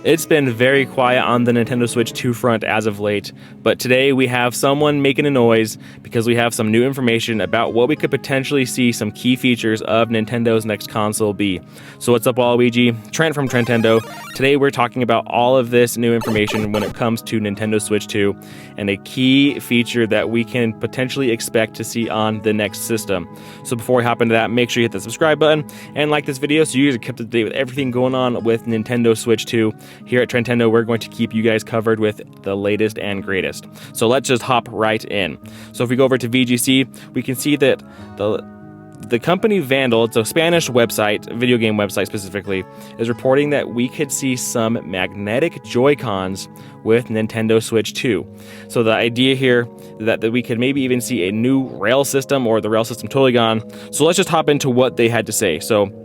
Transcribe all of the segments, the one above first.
It's been very quiet on the Nintendo Switch 2 front as of late, but today we have someone making a noise because we have some new information about what we could potentially see some key features of Nintendo's next console be. So what's up, Waluigi? Trent from Trentendo. Today we're talking about all of this new information when it comes to Nintendo Switch 2 and a key feature that we can potentially expect to see on the next system. So before we hop into that, make sure you hit the subscribe button and like this video so you guys are kept up to date with everything going on with Nintendo Switch 2. Here at Trentendo, we're going to keep you guys covered with the latest and greatest. So let's just hop right in. So if we go over to VGC, we can see that the company Vandal, it's a Spanish website, video game website specifically, is reporting that we could see some magnetic Joy-Cons with Nintendo Switch 2. So the idea here that we could maybe even see a new rail system or the rail system totally gone. So let's just hop into what they had to say. So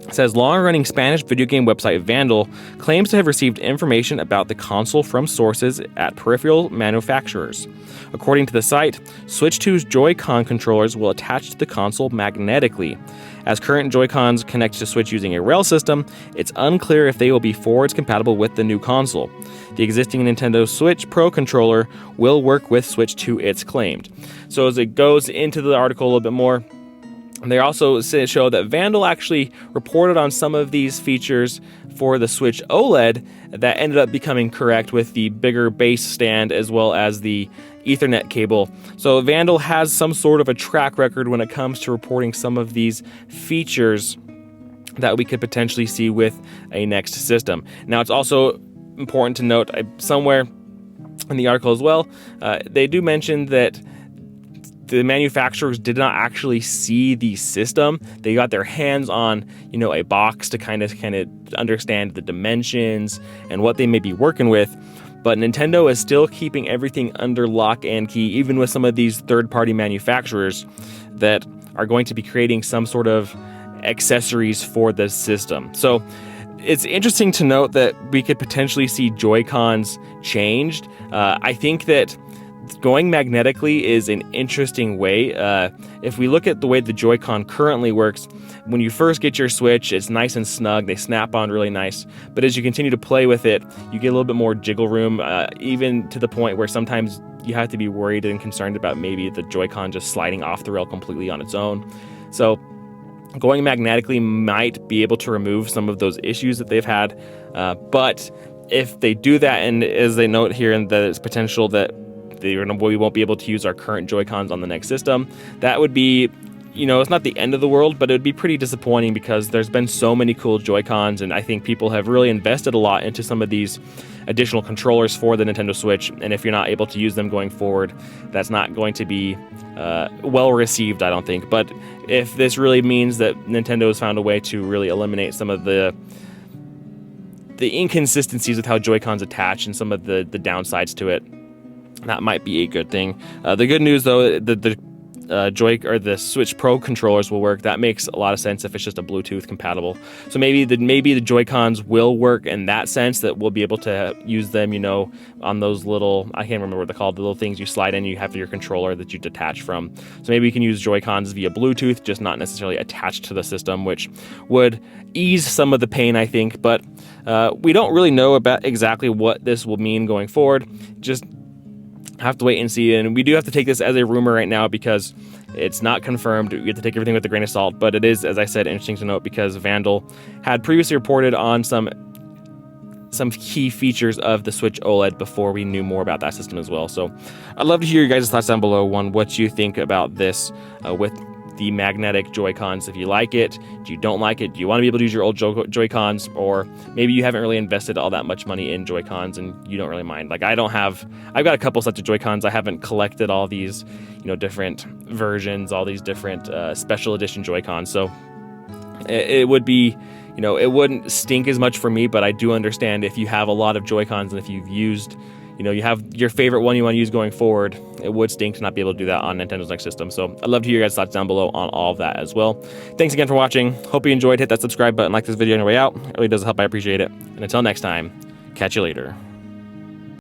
it says long-running Spanish video game website Vandal claims to have received information about the console from sources at peripheral manufacturers. According to the site, Switch 2's Joy-Con controllers will attach to the console magnetically. As current Joy-Cons connect to Switch using a rail system, it's unclear if they will be forwards compatible with the new console. The existing Nintendo Switch Pro controller will work with Switch 2, it's claimed. So as it goes into the article a little bit more, they also show that Vandal actually reported on some of these features for the Switch OLED that ended up becoming correct with the bigger base stand as well as the Ethernet cable. So Vandal has some sort of a track record when it comes to reporting some of these features that we could potentially see with a next system. Now, it's also important to note somewhere in the article as well, they do mention that the manufacturers did not actually see the system. They got their hands on, a box to kind of understand the dimensions and what they may be working with. But Nintendo is still keeping everything under lock and key, even with some of these third-party manufacturers that are going to be creating some sort of accessories for the system. So it's interesting to note that we could potentially see Joy-Cons changed. I think that going magnetically is an interesting way. If we look at the way the Joy-Con currently works, when you first get your Switch, it's nice and snug. They snap on really nice. But as you continue to play with it, you get a little bit more jiggle room, even to the point where sometimes you have to be worried and concerned about maybe the Joy-Con just sliding off the rail completely on its own. So going magnetically might be able to remove some of those issues that they've had. But if they do that, and as they note here, and that it's potential that we won't be able to use our current Joy-Cons on the next system, that would be, it's not the end of the world, but it would be pretty disappointing because there's been so many cool Joy-Cons, and I think people have really invested a lot into some of these additional controllers for the Nintendo Switch, and if you're not able to use them going forward, that's not going to be well received, I don't think. But if this really means that Nintendo has found a way to really eliminate some of the inconsistencies with how Joy-Cons attach and some of the downsides to it, that might be a good thing. The good news, though, the Switch Pro controllers will work. That makes a lot of sense if it's just a Bluetooth compatible. So maybe the Joy-Cons will work in that sense, that we'll be able to use them, on those little, I can't remember what they're called, the little things you slide in, you have your controller that you detach from. So maybe we can use Joy-Cons via Bluetooth, just not necessarily attached to the system, which would ease some of the pain, I think. But we don't really know about exactly what this will mean going forward. Just have to wait and see, and we do have to take this as a rumor right now because it's not confirmed. We have to take everything with a grain of salt, but it is, as I said, interesting to note because Vandal had previously reported on some key features of the Switch OLED before we knew more about that system as well. So I'd love to hear your guys' thoughts down below on what you think about this with the magnetic Joy-Cons. If you like it, do you don't like it, do you want to be able to use your old Joy-Cons, or maybe you haven't really invested all that much money in Joy-Cons and you don't really mind. Like I've got a couple sets of Joy-Cons. I haven't collected all these, different versions, all these different special edition Joy-Cons. So it would be, it wouldn't stink as much for me, but I do understand if you have a lot of Joy-Cons and if you've used, you have your favorite one you want to use going forward, it would stink to not be able to do that on Nintendo's next system. So I'd love to hear your guys' thoughts down below on all of that as well. Thanks again for watching. Hope you enjoyed. Hit that subscribe button, like this video on your way out. It really does help. I appreciate it. And until next time, catch you later.